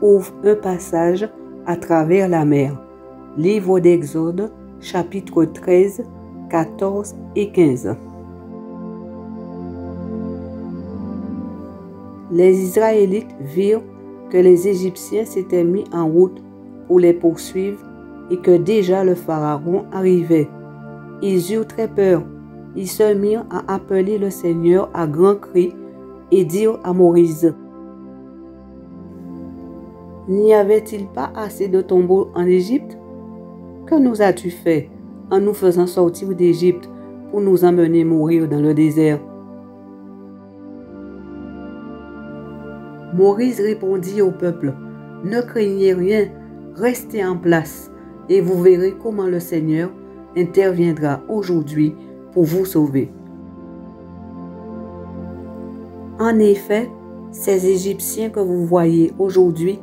ouvre un passage à travers la mer. Livre d'Exode, chapitre 13, 14 et 15. Les Israélites virent que les Égyptiens s'étaient mis en route pour les poursuivre et que déjà le Pharaon arrivait. Ils eurent très peur. Ils se mirent à appeler le Seigneur à grands cris et dirent à Moïse: « N'y avait-il pas assez de tombeaux en Égypte? Que nous as-tu fait en nous faisant sortir d'Égypte pour nous emmener mourir dans le désert? » Moïse répondit au peuple: « Ne craignez rien, restez en place, et vous verrez comment le Seigneur interviendra aujourd'hui pour vous sauver. » En effet, ces Égyptiens que vous voyez aujourd'hui,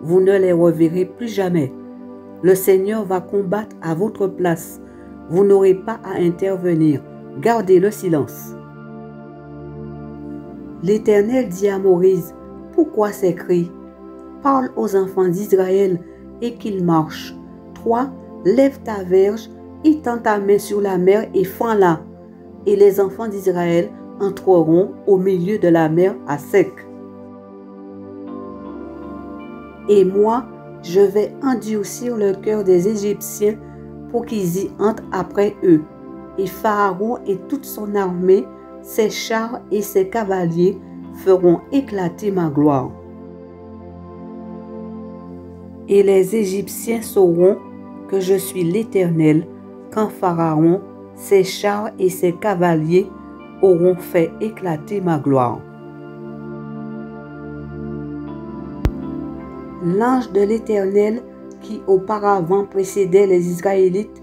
vous ne les reverrez plus jamais. Le Seigneur va combattre à votre place. Vous n'aurez pas à intervenir. Gardez le silence. L'Éternel dit à Moïse: « Pourquoi ces cris? Parle aux enfants d'Israël et qu'ils marchent. Toi, lève ta verge, étends ta main sur la mer et fends-la. Et les enfants d'Israël entreront au milieu de la mer à sec. Et moi, je vais endurcir le cœur des Égyptiens pour qu'ils y entrent après eux. Et Pharaon et toute son armée, ses chars et ses cavaliers feront éclater ma gloire. Et les Égyptiens sauront que je suis l'Éternel quand Pharaon, ses chars et ses cavaliers auront fait éclater ma gloire. » L'ange de l'Éternel, qui auparavant précédait les Israélites,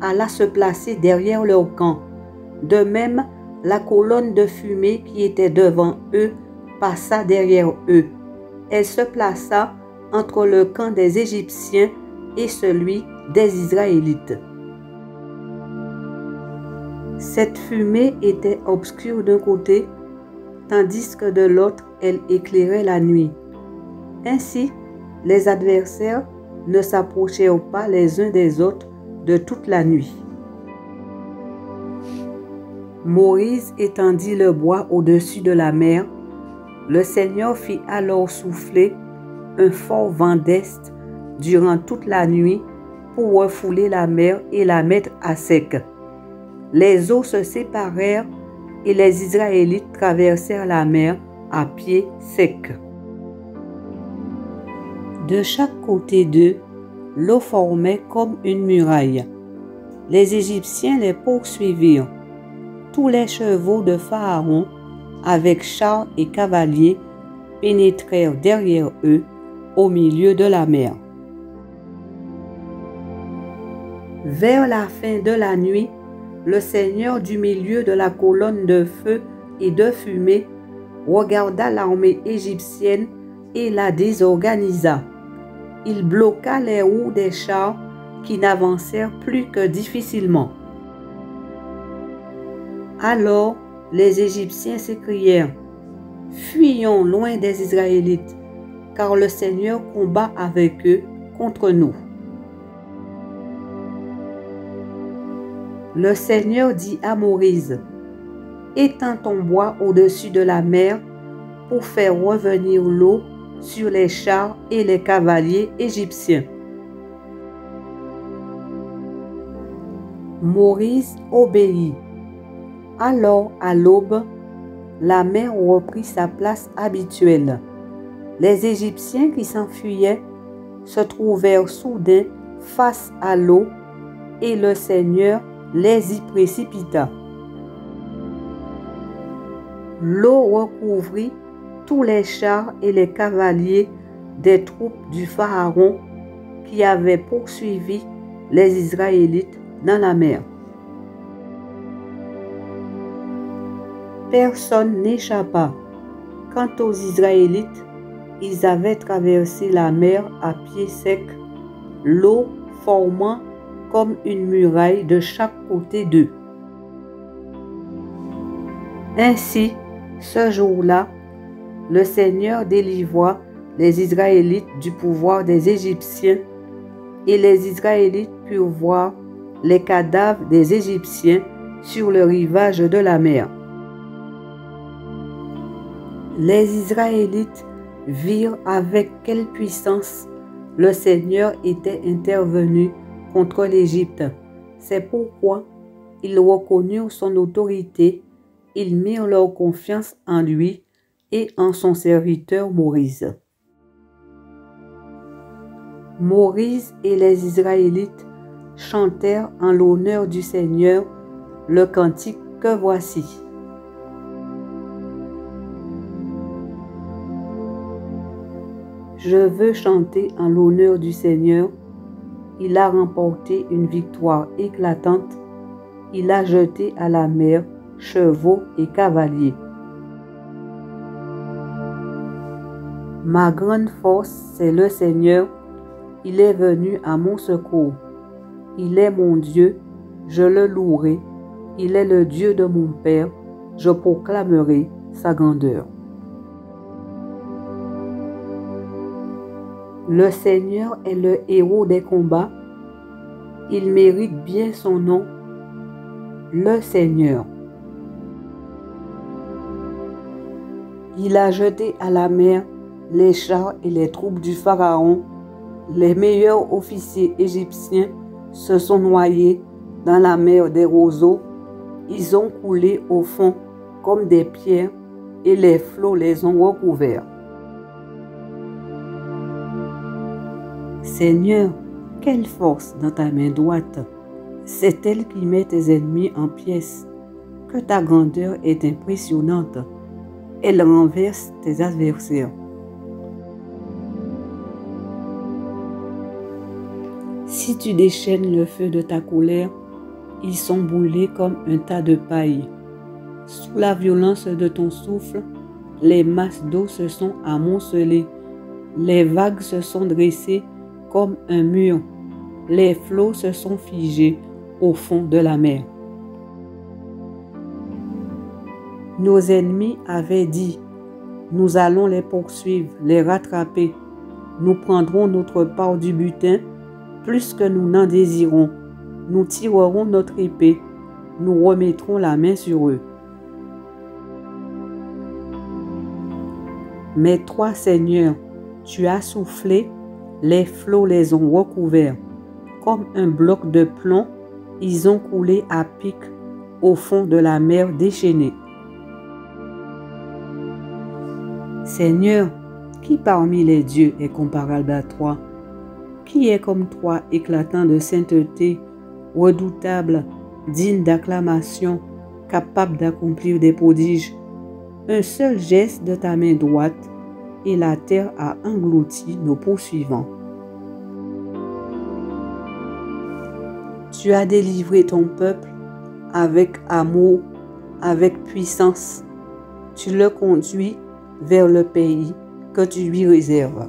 alla se placer derrière leur camp. De même, la colonne de fumée qui était devant eux passa derrière eux. Elle se plaça entre le camp des Égyptiens et celui des Israélites. Cette fumée était obscure d'un côté, tandis que de l'autre, elle éclairait la nuit. Ainsi, les adversaires ne s'approchèrent pas les uns des autres de toute la nuit. Moïse étendit le bois au-dessus de la mer. Le Seigneur fit alors souffler un fort vent d'est durant toute la nuit pour refouler la mer et la mettre à sec. Les eaux se séparèrent et les Israélites traversèrent la mer à pied sec. De chaque côté d'eux, l'eau formait comme une muraille. Les Égyptiens les poursuivirent. Tous les chevaux de Pharaon, avec chars et cavaliers, pénétrèrent derrière eux, au milieu de la mer. Vers la fin de la nuit, le Seigneur du milieu de la colonne de feu et de fumée regarda l'armée égyptienne et la désorganisa. Il bloqua les roues des chars qui n'avancèrent plus que difficilement. Alors les Égyptiens s'écrièrent: « Fuyons loin des Israélites, car le Seigneur combat avec eux contre nous. » Le Seigneur dit à Moïse: « Étends ton bois au-dessus de la mer pour faire revenir l'eau sur les chars et les cavaliers égyptiens. » Moïse obéit. Alors, à l'aube, la mer reprit sa place habituelle. Les Égyptiens qui s'enfuyaient se trouvèrent soudain face à l'eau et le Seigneur les y précipita. L'eau recouvrit tous les chars et les cavaliers des troupes du Pharaon qui avaient poursuivi les Israélites dans la mer. Personne n'échappa. Quant aux Israélites, ils avaient traversé la mer à pied sec, l'eau formant comme une muraille de chaque côté d'eux. Ainsi, ce jour-là, le Seigneur délivra les Israélites du pouvoir des Égyptiens, et les Israélites purent voir les cadavres des Égyptiens sur le rivage de la mer. Les Israélites virent avec quelle puissance le Seigneur était intervenu contre l'Égypte. C'est pourquoi ils reconnurent son autorité, ils mirent leur confiance en lui et en son serviteur Moïse. Moïse et les Israélites chantèrent en l'honneur du Seigneur le cantique que voici. Je veux chanter en l'honneur du Seigneur. Il a remporté une victoire éclatante. Il a jeté à la mer chevaux et cavaliers. Ma grande force, c'est le Seigneur. Il est venu à mon secours. Il est mon Dieu, je le louerai. Il est le Dieu de mon Père, je proclamerai sa grandeur. Le Seigneur est le héros des combats. Il mérite bien son nom, le Seigneur. Il a jeté à la mer les chars et les troupes du Pharaon. Les meilleurs officiers égyptiens se sont noyés dans la mer des roseaux. Ils ont coulé au fond comme des pierres et les flots les ont recouverts. Seigneur, quelle force dans ta main droite! C'est elle qui met tes ennemis en pièces. Que ta grandeur est impressionnante. Elle renverse tes adversaires. Si tu déchaînes le feu de ta colère, ils sont brûlés comme un tas de paille. Sous la violence de ton souffle, les masses d'eau se sont amoncelées. Les vagues se sont dressées comme un mur. Les flots se sont figés au fond de la mer. Nos ennemis avaient dit, nous allons les poursuivre, les rattraper. Nous prendrons notre part du butin, plus que nous n'en désirons. Nous tirerons notre épée, nous remettrons la main sur eux. Mais toi, Seigneur, tu as soufflé, les flots les ont recouverts. Comme un bloc de plomb, ils ont coulé à pic au fond de la mer déchaînée. Seigneur, qui parmi les dieux est comparable à toi? Qui est comme toi, éclatant de sainteté, redoutable, digne d'acclamation, capable d'accomplir des prodiges? Un seul geste de ta main droite, et la terre a englouti nos poursuivants. Tu as délivré ton peuple avec amour, avec puissance. Tu le conduis vers le pays que tu lui réserves.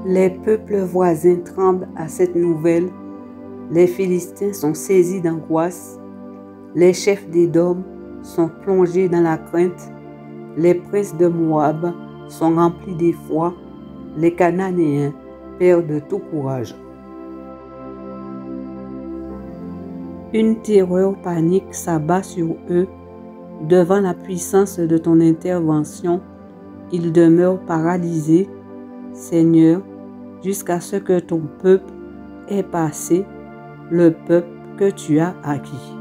Les peuples voisins tremblent à cette nouvelle. Les Philistins sont saisis d'angoisse. Les chefs d'Édom sont plongés dans la crainte. Les princes de Moab sont remplis d'effroi. Les Cananéens perdent tout courage. Une terreur panique s'abat sur eux. Devant la puissance de ton intervention, ils demeurent paralysés. Seigneur, jusqu'à ce que ton peuple ait passé, le peuple que tu as acquis.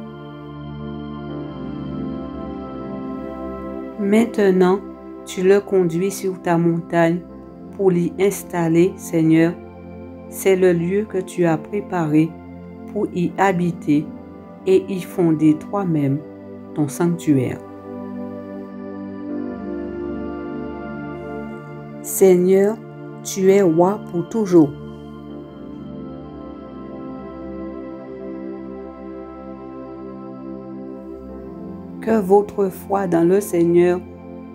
Maintenant, tu le conduis sur ta montagne pour l'y installer, Seigneur. C'est le lieu que tu as préparé pour y habiter et y fonder toi-même ton sanctuaire. Seigneur, tu es roi pour toujours. Que votre foi dans le Seigneur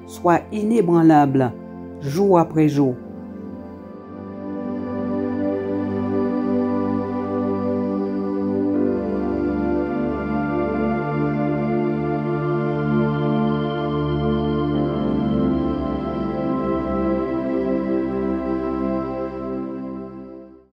soit inébranlable jour après jour.